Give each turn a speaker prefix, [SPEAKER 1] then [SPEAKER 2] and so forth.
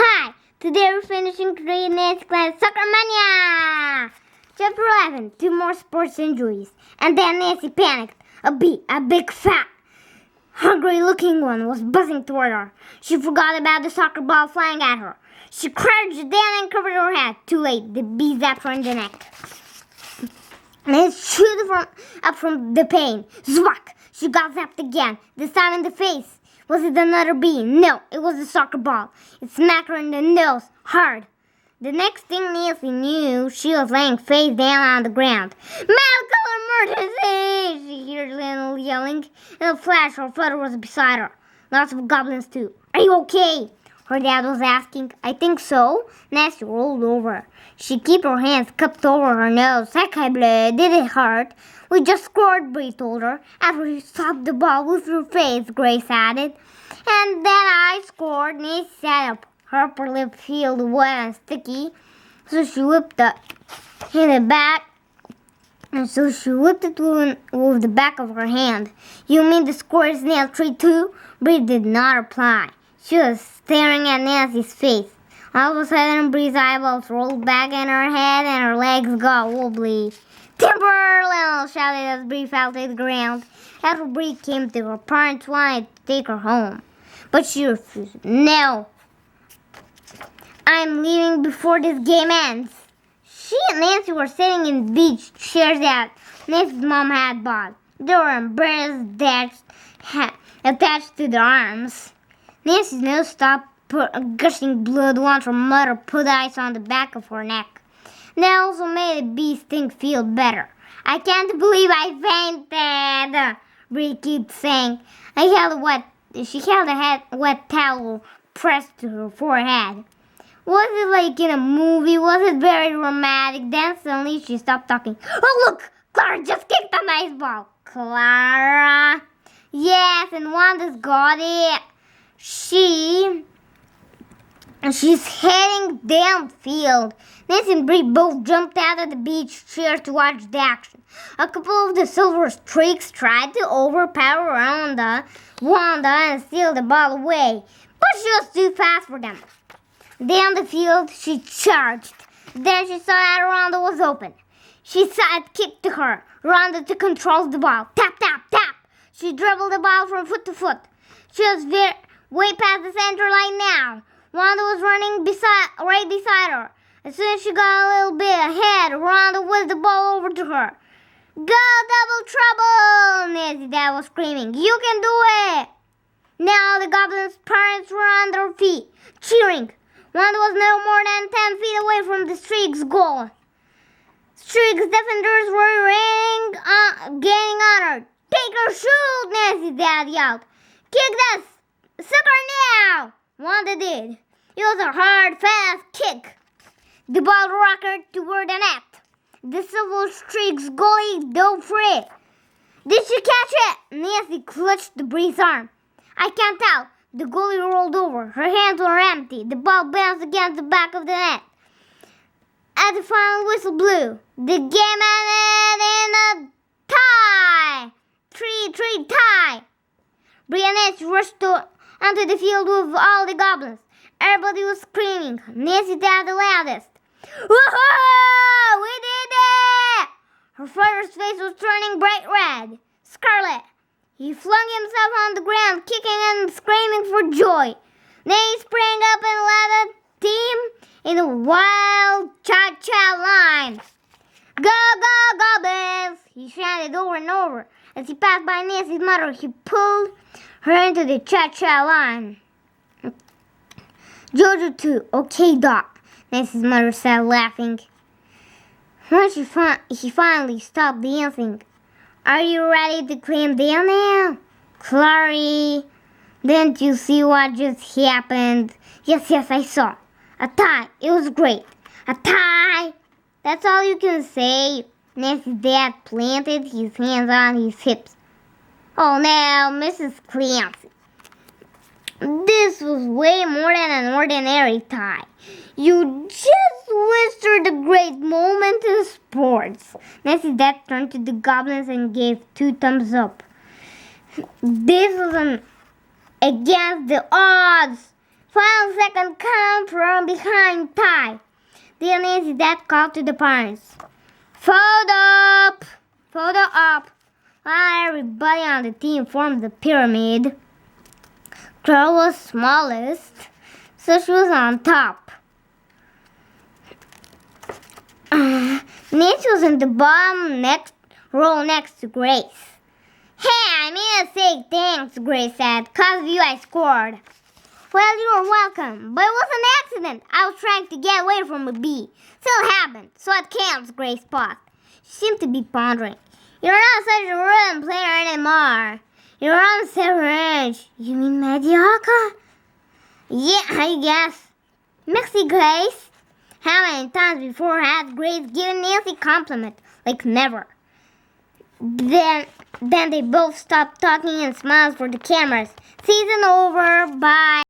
[SPEAKER 1] Hi! Today we're finishing Green Goblins Soccer Mania! Chapter 11, 2 more sports injuries. And then Nancy panicked. A big fat, hungry-looking one was buzzing toward her. She forgot about the soccer ball flying at her. She crouched down and covered her head. Too late, the bee zapped her in the neck. Nancy shooted up from the pain. Zwack! She got zapped again, this time in the face. Was it another bee? No, it was a soccer ball. It smacked her in the nose, hard. The next thing Nancy knew, she was laying face down on the ground. Medical emergency! She heard Lionel yelling. In a flash, her father was beside her. Lots of goblins, too. Are you okay? Her dad was asking. I think so. Nancy rolled over. She kept her hands cupped over her nose. Sacre bleu, did it hurt? We just scored, Bree told her. After she stopped the ball with her face, Grace added. And then I scored. Nancy sat up. Her upper lip felt wet and sticky. So she whipped it in the back. And so she whipped it with the back of her hand. You mean the score is nailed 3-2? Bree did not reply. She was staring at Nancy's face. All of a sudden, Bree's eyeballs rolled back in her head and her legs got wobbly. Timber! Lionel shouted as Bree fell to the ground. After Bree came to, her parents wanted to take her home. But she refused. No. I'm leaving before this game ends. She and Nancy were sitting in beach chairs that Nancy's mom had bought. They were umbrellas attached to their arms. Nancy's nose stopped gushing blood once her mother put ice on the back of her neck. That also made the bee sting feel better. I can't believe I fainted, Bree kept saying. She held a wet towel pressed to her forehead. Was it like in a movie? Was it very dramatic? Then suddenly she stopped talking. Oh, look! Clara just kicked a nice ball. Clara? Yes, and Wanda's got it. She's heading downfield. Nancy and Bree both jumped out of the beach chair to watch the action. A couple of the Silver Streaks tried to overpower Wanda and steal the ball away, but she was too fast for them. Down the field, she charged. Then she saw that Wanda was open. She side kicked to her. Wanda to control the ball. Tap, tap, tap. She dribbled the ball from foot to foot. She was way past the center line now. Wanda was running right beside her. As soon as she got a little bit ahead, Wanda whizzed the ball over to her. Go, double trouble! Nancy's dad was screaming. You can do it! Now the Goblins' parents were on their feet, cheering. Wanda was no more than 10 feet away from the Streaks' goal. Streaks' defenders were gaining on her. Take her shoot! Nancy's dad yelled. Kick that sucker now! Wanda did. It was a hard, fast kick. The ball rocked toward the net. The Silver Streaks goalie dove for it. Did she catch it? Nancy clutched the Bree's arm. I can't tell. The goalie rolled over. Her hands were empty. The ball bounced against the back of the net. As the final whistle blew, the game ended in a tie. 3-3 tie. Bree and Nancy rushed onto the field with all the goblins. Everybody was screaming. Nancy dad the loudest. Woohoo! We did it! Her father's face was turning bright red. Scarlet. He flung himself on the ground, kicking and screaming for joy. Then he sprang up and led the team in a wild cha-cha line. Go, go, Goblins! He shouted over and over. As he passed by Nancy's mother, he pulled her into the cha-cha line. Jojo too. Okay, Doc, Nancy's mother said, laughing. Once he finally stopped dancing. Are you ready to climb down now? Clary, didn't you see what just happened? Yes, I saw. A tie. It was great. A tie. That's all you can say. Nancy's dad planted his hands on his hips. Oh, now, Mrs. Clancy. This was way more than an ordinary tie. You just whispered a great moment in sports. Nancy's dad turned to the goblins and gave 2 thumbs up. This was against the odds. 5-second count from behind tie. Then Nancy's dad called to the parents. Photo up. While everybody on the team formed the pyramid. Girl was smallest, so she was on top. Nancy was in the bottom row next to Grace. Hey, I made a mistake, thanks, Grace said. Because of you, I scored. Well, you're welcome, but it was an accident. I was trying to get away from a bee. Still happened, so it counts, Grace paused. She seemed to be pondering. You're not such a rhythm player anymore. You're on the same range. You mean mediocre? Yeah, I guess. Mixie Grace. How many times before had Grace given Nancy a compliment? Like never. Then they both stopped talking and smiled for the cameras. Season over. Bye.